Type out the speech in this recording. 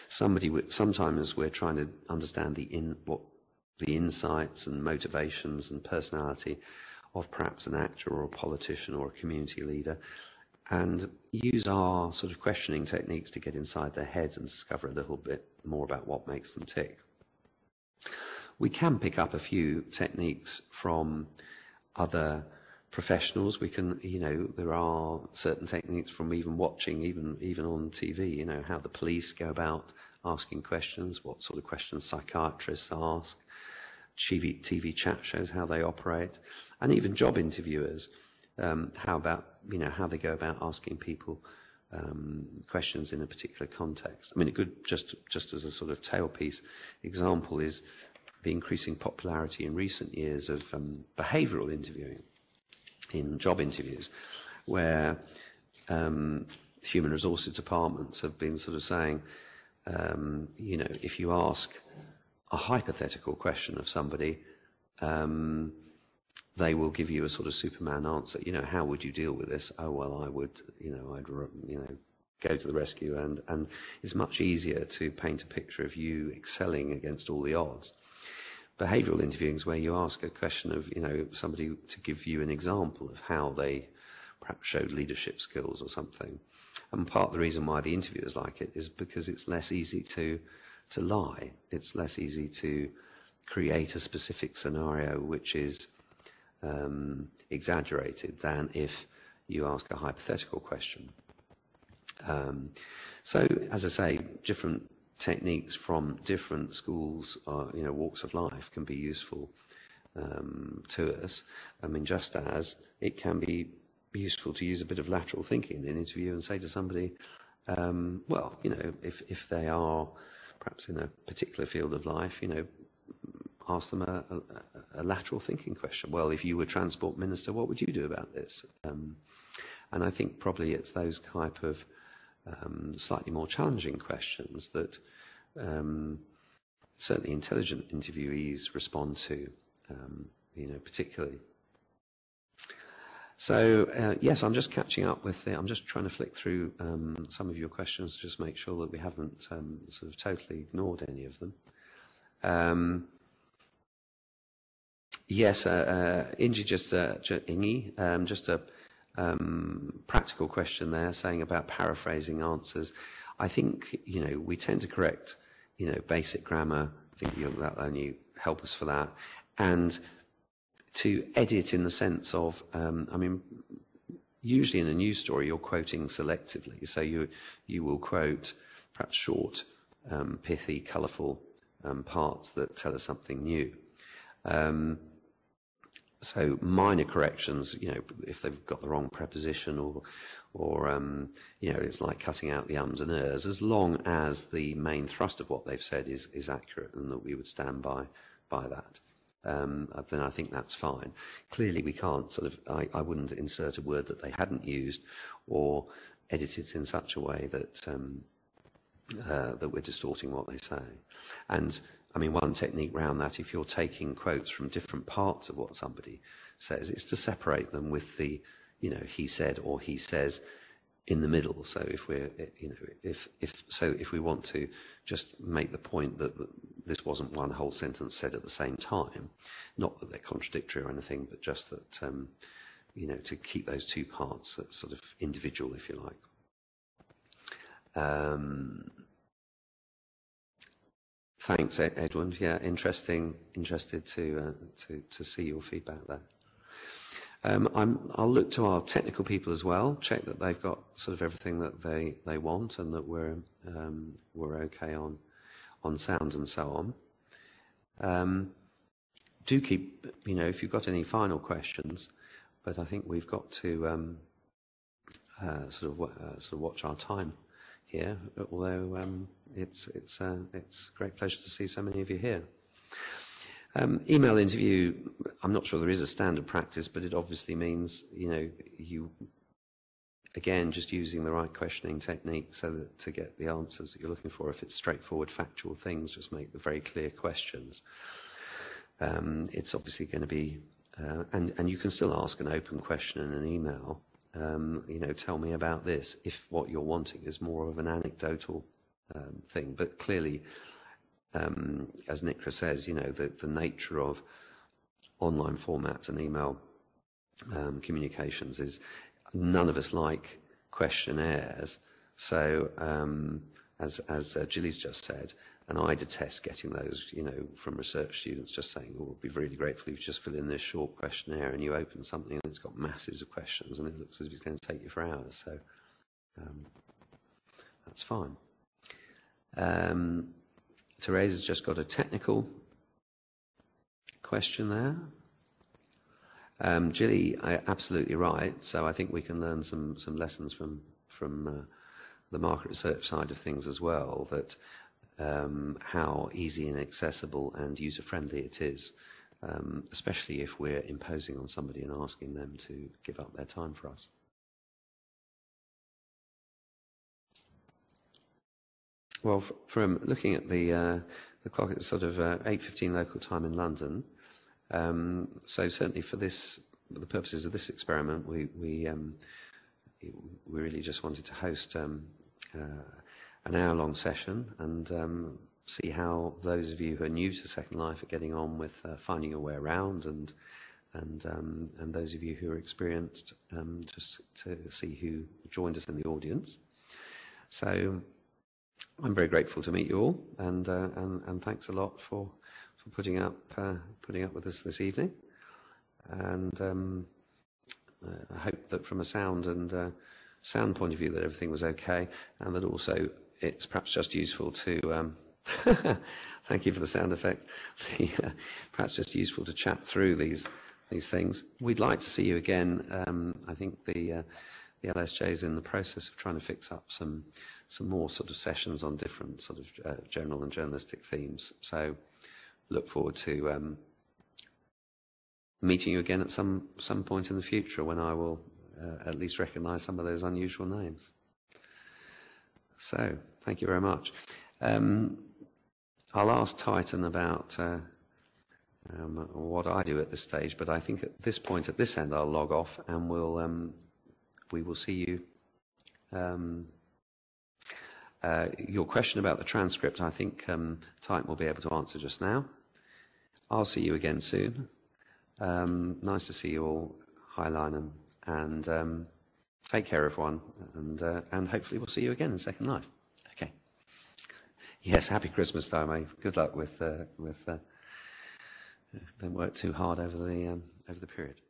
sometimes we're trying to understand what the insights and motivations and personality of perhaps an actor or a politician or a community leader, and use our sort of questioning techniques to get inside their heads and discover a little bit more about what makes them tick. We can pick up a few techniques from other professionals. We can, there are certain techniques from even watching, even on TV, how the police go about asking questions, what sort of questions psychiatrists ask, TV chat shows, how they operate, and even job interviewers, how they go about asking people questions in a particular context. I mean, a good, just as a sort of tailpiece example, is the increasing popularity in recent years of behavioural interviewing in job interviews, where human resources departments have been sort of saying, if you ask a hypothetical question of somebody, they will give you a sort of Superman answer. How would you deal with this? Oh, well, I would, I'd go to the rescue, and it's much easier to paint a picture of you excelling against all the odds. Behavioural interviewing is where you ask a question of, somebody to give you an example of how they perhaps showed leadership skills or something. And part of the reason why the interviewers like it is because it's less easy to lie. It's less easy to create a specific scenario which is exaggerated than if you ask a hypothetical question. So, as I say, different techniques from different schools or walks of life can be useful to us. I mean, just as it can be useful to use a bit of lateral thinking in an interview and say to somebody, if they are perhaps in a particular field of life, ask them a lateral thinking question. Well, if you were Transport Minister, what would you do about this? And I think probably it's those type of slightly more challenging questions that certainly intelligent interviewees respond to, particularly. So yes, I'm just catching up with I'm just trying to flick through some of your questions to just make sure that we haven't sort of totally ignored any of them. Yes, Ingi, just a practical question there, saying about paraphrasing answers. I think, we tend to correct, basic grammar. I think that'll only help us for that. And to edit in the sense of, usually in a news story, you're quoting selectively. So you will quote perhaps short, pithy, colourful parts that tell us something new. So minor corrections, if they've got the wrong preposition or it's like cutting out the ums and ers, as long as the main thrust of what they've said is accurate and that we would stand by that, then I think that's fine. Clearly we can't I wouldn't insert a word that they hadn't used or edit it in such a way that that we're distorting what they say. And one technique around that, if you're taking quotes from different parts of what somebody says, is to separate them with the, he said or he says in the middle. So if we're, if we want to just make the point that this wasn't one whole sentence said at the same time, not that they're contradictory or anything, but just that, to keep those two parts sort of individual, if you like. Thanks, Edwin. Yeah, interested to see your feedback there. I'll look to our technical people as well, check that they've got sort of everything that they want and that we're okay on sound and so on. Do keep, if you've got any final questions, but I think we've got to sort of watch our time here, although it's a great pleasure to see so many of you here. Email interview, I'm not sure there is a standard practice, but it obviously means, you, again, just using the right questioning technique so that to get the answers that you're looking for. If it's straightforward, factual things, just make the very clear questions. It's obviously going to be, and you can still ask an open question in an email. Tell me about this, if what you're wanting is more of an anecdotal thing. But clearly, as Nikra says, the nature of online formats and email communications is none of us like questionnaires. So as Gilly's just said, and I detest getting those, from research students just saying, "Oh, we'd be really grateful if you just fill in this short questionnaire," and you open something and it's got masses of questions and it looks as if it's going to take you for hours. So that's fine. Teresa's just got a technical question there. Gilly, absolutely right. So I think we can learn some lessons from the market research side of things as well, that how easy and accessible and user-friendly it is, especially if we're imposing on somebody and asking them to give up their time for us. Well, from looking at the clock, it's sort of 8:15 local time in London. So certainly for the purposes of this experiment, we really just wanted to host an hour-long session and see how those of you who are new to Second Life are getting on with finding your way around, and those of you who are experienced, just to see who joined us in the audience. So I'm very grateful to meet you all, and thanks a lot for putting up with us this evening. And I hope that from a sound point of view that everything was okay, and that also it's perhaps just useful to thank you for the sound effect. Perhaps just useful to chat through these things. We'd like to see you again. I think the LSJ is in the process of trying to fix up some more sort of sessions on different sort of general and journalistic themes. So look forward to meeting you again at some point in the future, when I will at least recognise some of those unusual names. So thank you very much. I'll ask Titan about what I do at this stage, but I think at this point, at this end, I'll log off, and we will see you. Your question about the transcript, I think Titan will be able to answer just now. I'll see you again soon. Nice to see you all. Hi, Lynham, and take care, everyone, and hopefully we'll see you again in Second Life. Okay. Yes, happy Christmas time, eh? Good luck with don't work too hard over the period.